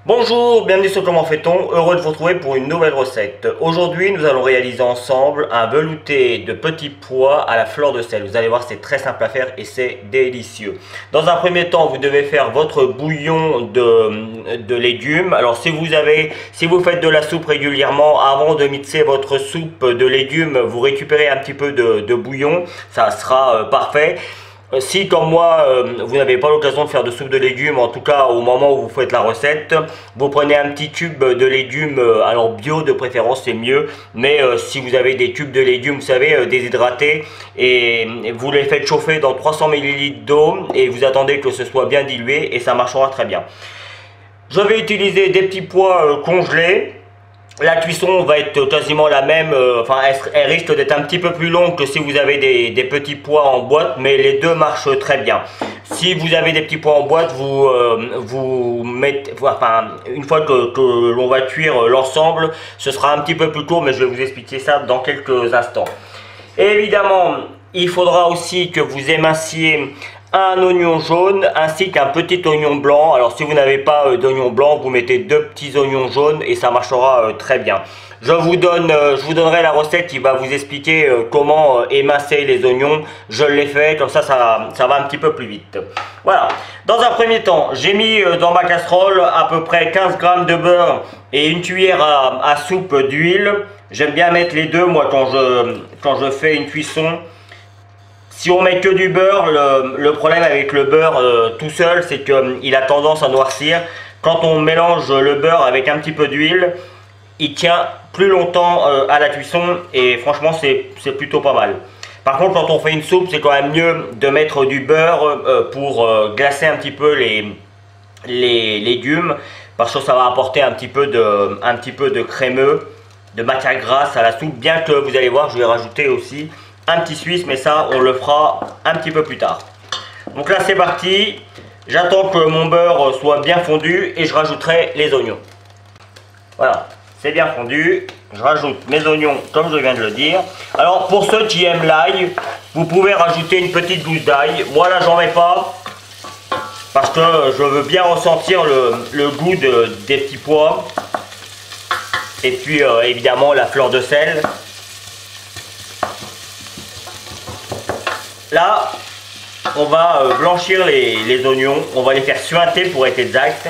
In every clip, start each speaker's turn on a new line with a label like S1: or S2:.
S1: Bonjour, bienvenue sur Comment fait-on, heureux de vous retrouver pour une nouvelle recette. Aujourd'hui, nous allons réaliser ensemble un velouté de petits pois à la fleur de sel. Vous allez voir, c'est très simple à faire et c'est délicieux. Dans un premier temps, vous devez faire votre bouillon de légumes. Alors si vous faites de la soupe régulièrement, avant de mixer votre soupe de légumes, vous récupérez un petit peu de bouillon, ça sera parfait. Si comme moi vous n'avez pas l'occasion de faire de soupe de légumes, en tout cas au moment où vous faites la recette, vous prenez un petit tube de légumes, alors bio de préférence c'est mieux, mais si vous avez des tubes de légumes, vous savez, déshydratés, et vous les faites chauffer dans 300 ml d'eau et vous attendez que ce soit bien dilué et ça marchera très bien. Je vais utiliser des petits pois congelés. La cuisson va être quasiment la même, elle risque d'être un petit peu plus longue que si vous avez des petits pois en boîte, mais les deux marchent très bien. Si vous avez des petits pois en boîte, vous mettez, une fois que l'on va cuire l'ensemble, ce sera un petit peu plus court, mais je vais vous expliquer ça dans quelques instants. Et évidemment, il faudra aussi que vous éminciez un oignon jaune ainsi qu'un petit oignon blanc. Alors si vous n'avez pas d'oignon blanc, vous mettez deux petits oignons jaunes et ça marchera très bien. Je vous donnerai la recette qui va vous expliquer comment émincer les oignons. Je l'ai fait, comme ça va un petit peu plus vite. Voilà. Dans un premier temps, j'ai mis dans ma casserole à peu près 15 g de beurre et une cuillère à soupe d'huile. J'aime bien mettre les deux, moi, quand je fais une cuisson. Si on met que du beurre, le problème avec le beurre tout seul, c'est qu'il a tendance à noircir. Quand on mélange le beurre avec un petit peu d'huile, il tient plus longtemps à la cuisson et franchement c'est plutôt pas mal. Par contre, quand on fait une soupe, c'est quand même mieux de mettre du beurre pour glacer un petit peu les légumes, parce que ça va apporter un petit peu de crémeux, de matière grasse à la soupe, bien que vous allez voir, je vais rajouter aussi un petit suisse, mais ça on le fera un petit peu plus tard. Donc là c'est parti, j'attends que mon beurre soit bien fondu et je rajouterai les oignons. Voilà, c'est bien fondu, je rajoute mes oignons comme je viens de le dire. Alors pour ceux qui aiment l'ail, vous pouvez rajouter une petite gousse d'ail. Moi là j'en mets pas, parce que je veux bien ressentir le goût des petits pois. Et puis évidemment la fleur de sel. Là, on va blanchir les oignons, on va les faire suinter pour être exact.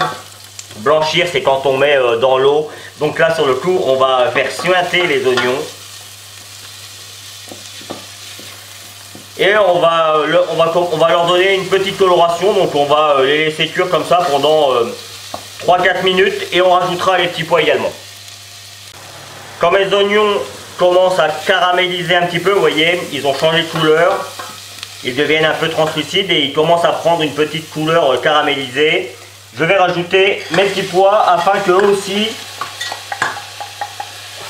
S1: Blanchir, c'est quand on met dans l'eau. Donc là, sur le coup, on va faire suinter les oignons. Et on va leur donner une petite coloration. Donc on va les laisser cuire comme ça pendant 3-4 minutes. Et on rajoutera les petits pois également. Quand mes oignons commencent à caraméliser un petit peu, vous voyez, ils ont changé de couleur. Ils deviennent un peu translucides et ils commencent à prendre une petite couleur caramélisée. Je vais rajouter mes petits pois afin qu'eux aussi,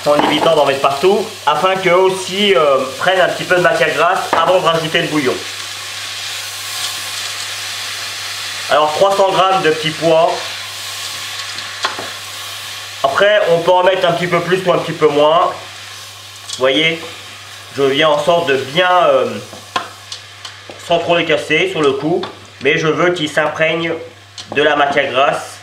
S1: en évitant d'en mettre partout, afin qu'eux aussi prennent un petit peu de matière grasse avant de rajouter le bouillon. Alors 300 g de petits pois. Après on peut en mettre un petit peu plus ou un petit peu moins. Vous voyez, je viens en sorte de bien... sans trop les casser sur le coup, mais je veux qu'ils s'imprègnent de la matière grasse.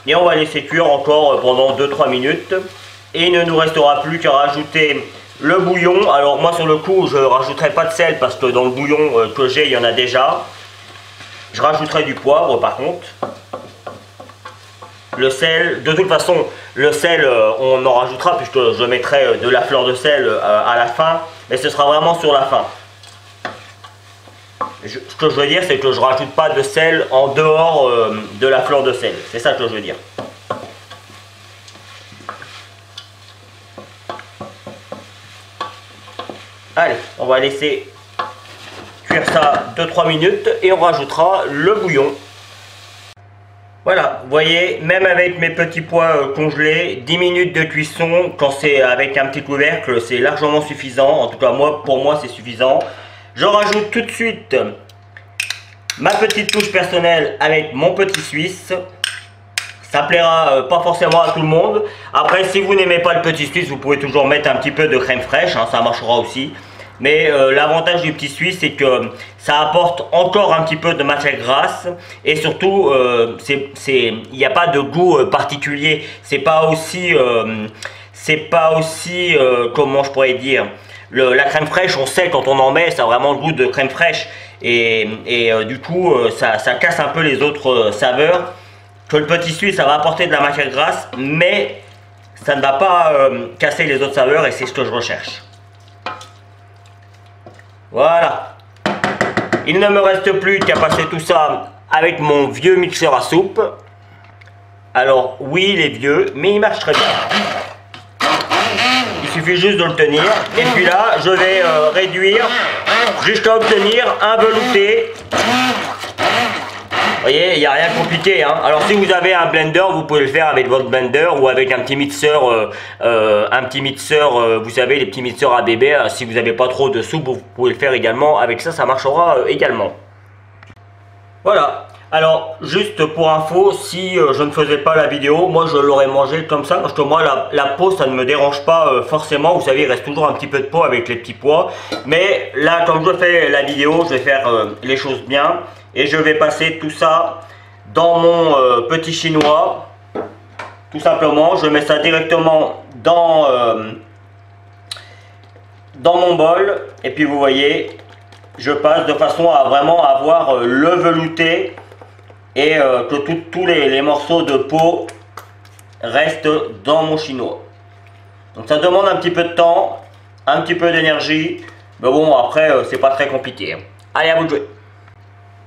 S1: Et on va laisser cuire encore pendant 2-3 minutes. Et il ne nous restera plus qu'à rajouter le bouillon. Alors moi sur le coup, je ne rajouterai pas de sel parce que dans le bouillon que j'ai, il y en a déjà. Je rajouterai du poivre par contre. Le sel, de toute façon, le sel, on en rajoutera puisque je mettrai de la fleur de sel à la fin, mais ce sera vraiment sur la fin. Ce que je veux dire, c'est que je ne rajoute pas de sel en dehors de la fleur de sel. C'est ça que je veux dire. Allez, on va laisser cuire ça 2-3 minutes et on rajoutera le bouillon. Voilà, vous voyez, même avec mes petits pois congelés, 10 minutes de cuisson, quand c'est avec un petit couvercle, c'est largement suffisant. En tout cas, pour moi, c'est suffisant. Je rajoute tout de suite ma petite touche personnelle avec mon petit suisse. Ça plaira pas forcément à tout le monde. Après, si vous n'aimez pas le petit suisse, vous pouvez toujours mettre un petit peu de crème fraîche, hein, ça marchera aussi. Mais l'avantage du petit suisse, c'est que ça apporte encore un petit peu de matière grasse et surtout, il n'y a pas de goût particulier. C'est pas aussi, comment je pourrais dire, la crème fraîche, on sait quand on en met, ça a vraiment le goût de crème fraîche et du coup, ça casse un peu les autres saveurs. Que le petit suisse, ça va apporter de la matière grasse, mais ça ne va pas casser les autres saveurs et c'est ce que je recherche. Voilà. Il ne me reste plus qu'à passer tout ça avec mon vieux mixeur à soupe. Alors oui, il est vieux, mais il marche très bien. Il suffit juste de le tenir. Et puis là, je vais réduire jusqu'à obtenir un velouté. Vous voyez, il n'y a rien de compliqué, hein. Alors si vous avez un blender, vous pouvez le faire avec votre blender ou avec un petit mixeur, vous savez, les petits mixeurs à bébé. Si vous n'avez pas trop de soupe, vous pouvez le faire également. Avec ça, ça marchera également. Voilà. Alors, juste pour info, si je ne faisais pas la vidéo, moi je l'aurais mangé comme ça, parce que moi la peau, ça ne me dérange pas forcément. Vous savez, il reste toujours un petit peu de peau avec les petits pois. Mais là, comme je fais la vidéo, je vais faire les choses bien. Et je vais passer tout ça dans mon petit chinois. Tout simplement, je mets ça directement dans mon bol. Et puis vous voyez, je passe de façon à vraiment avoir le velouté. Et que tous les morceaux de peau restent dans mon chinois. Donc ça demande un petit peu de temps, un petit peu d'énergie. Mais bon, après, c'est pas très compliqué, hein. Allez, à vous de jouer.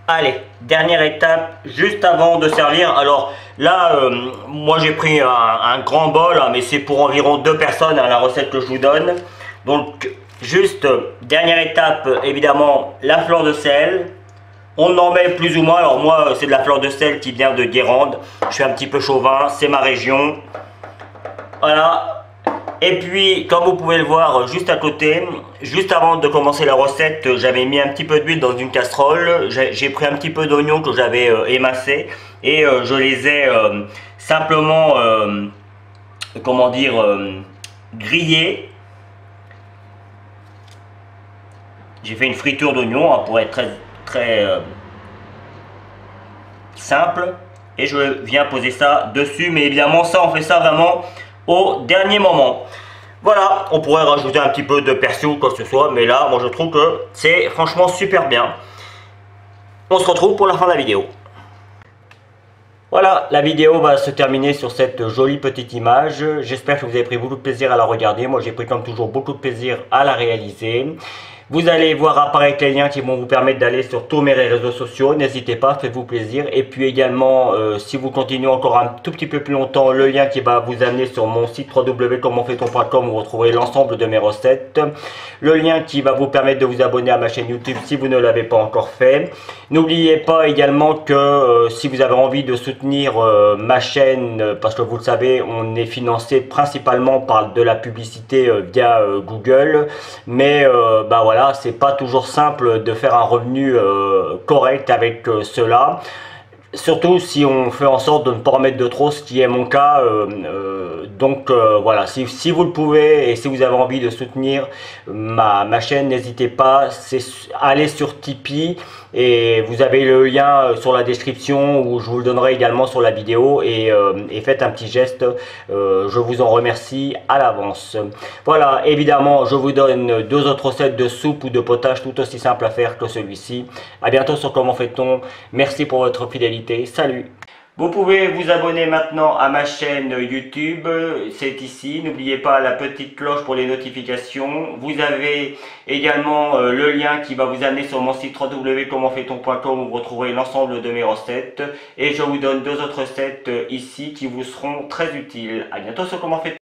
S1: Allez, dernière étape, juste avant de servir. Alors là, moi j'ai pris un grand bol, hein, mais c'est pour environ 2 personnes, hein, la recette que je vous donne. Donc, juste, dernière étape, évidemment, la fleur de sel. On en met plus ou moins. Alors moi, c'est de la fleur de sel qui vient de Guérande. Je suis un petit peu chauvin, c'est ma région. Voilà. Et puis, comme vous pouvez le voir juste à côté, juste avant de commencer la recette, j'avais mis un petit peu d'huile dans une casserole. J'ai pris un petit peu d'oignons que j'avais émincés et je les ai simplement, comment dire, grillés. J'ai fait une friture d'oignons, hein, pour être très simple. Et je viens poser ça dessus. Mais évidemment, ça, on fait ça vraiment au dernier moment. Voilà, on pourrait rajouter un petit peu de persil ou quoi que ce soit, mais là, moi je trouve que c'est franchement super bien. On se retrouve pour la fin de la vidéo. Voilà, la vidéo va se terminer sur cette jolie petite image. J'espère que vous avez pris beaucoup de plaisir à la regarder. Moi j'ai pris comme toujours beaucoup de plaisir à la réaliser. Vous allez voir apparaître les liens qui vont vous permettre d'aller sur tous mes réseaux sociaux. N'hésitez pas, faites-vous plaisir. Et puis également, si vous continuez encore un tout petit peu plus longtemps, le lien qui va vous amener sur mon site www.comenfaitton.com où vous retrouverez l'ensemble de mes recettes. Le lien qui va vous permettre de vous abonner à ma chaîne YouTube si vous ne l'avez pas encore fait. N'oubliez pas également que si vous avez envie de soutenir ma chaîne, parce que vous le savez, on est financé principalement par de la publicité via Google. Mais bah voilà. C'est pas toujours simple de faire un revenu correct avec cela. Surtout si on fait en sorte de ne pas en mettre de trop, ce qui est mon cas. Donc voilà, si vous le pouvez et si vous avez envie de soutenir ma chaîne, n'hésitez pas, allez sur Tipeee et vous avez le lien sur la description où je vous le donnerai également sur la vidéo et faites un petit geste, je vous en remercie à l'avance. Voilà, évidemment je vous donne 2 autres recettes de soupe ou de potage tout aussi simple à faire que celui-ci. À bientôt sur Comment fait-on. Merci pour votre fidélité, salut. Vous pouvez vous abonner maintenant à ma chaîne YouTube, c'est ici. N'oubliez pas la petite cloche pour les notifications. Vous avez également le lien qui va vous amener sur mon site www.comenfaitton.com où vous retrouverez l'ensemble de mes recettes. Et je vous donne 2 autres recettes ici qui vous seront très utiles. À bientôt sur Comment fait-on.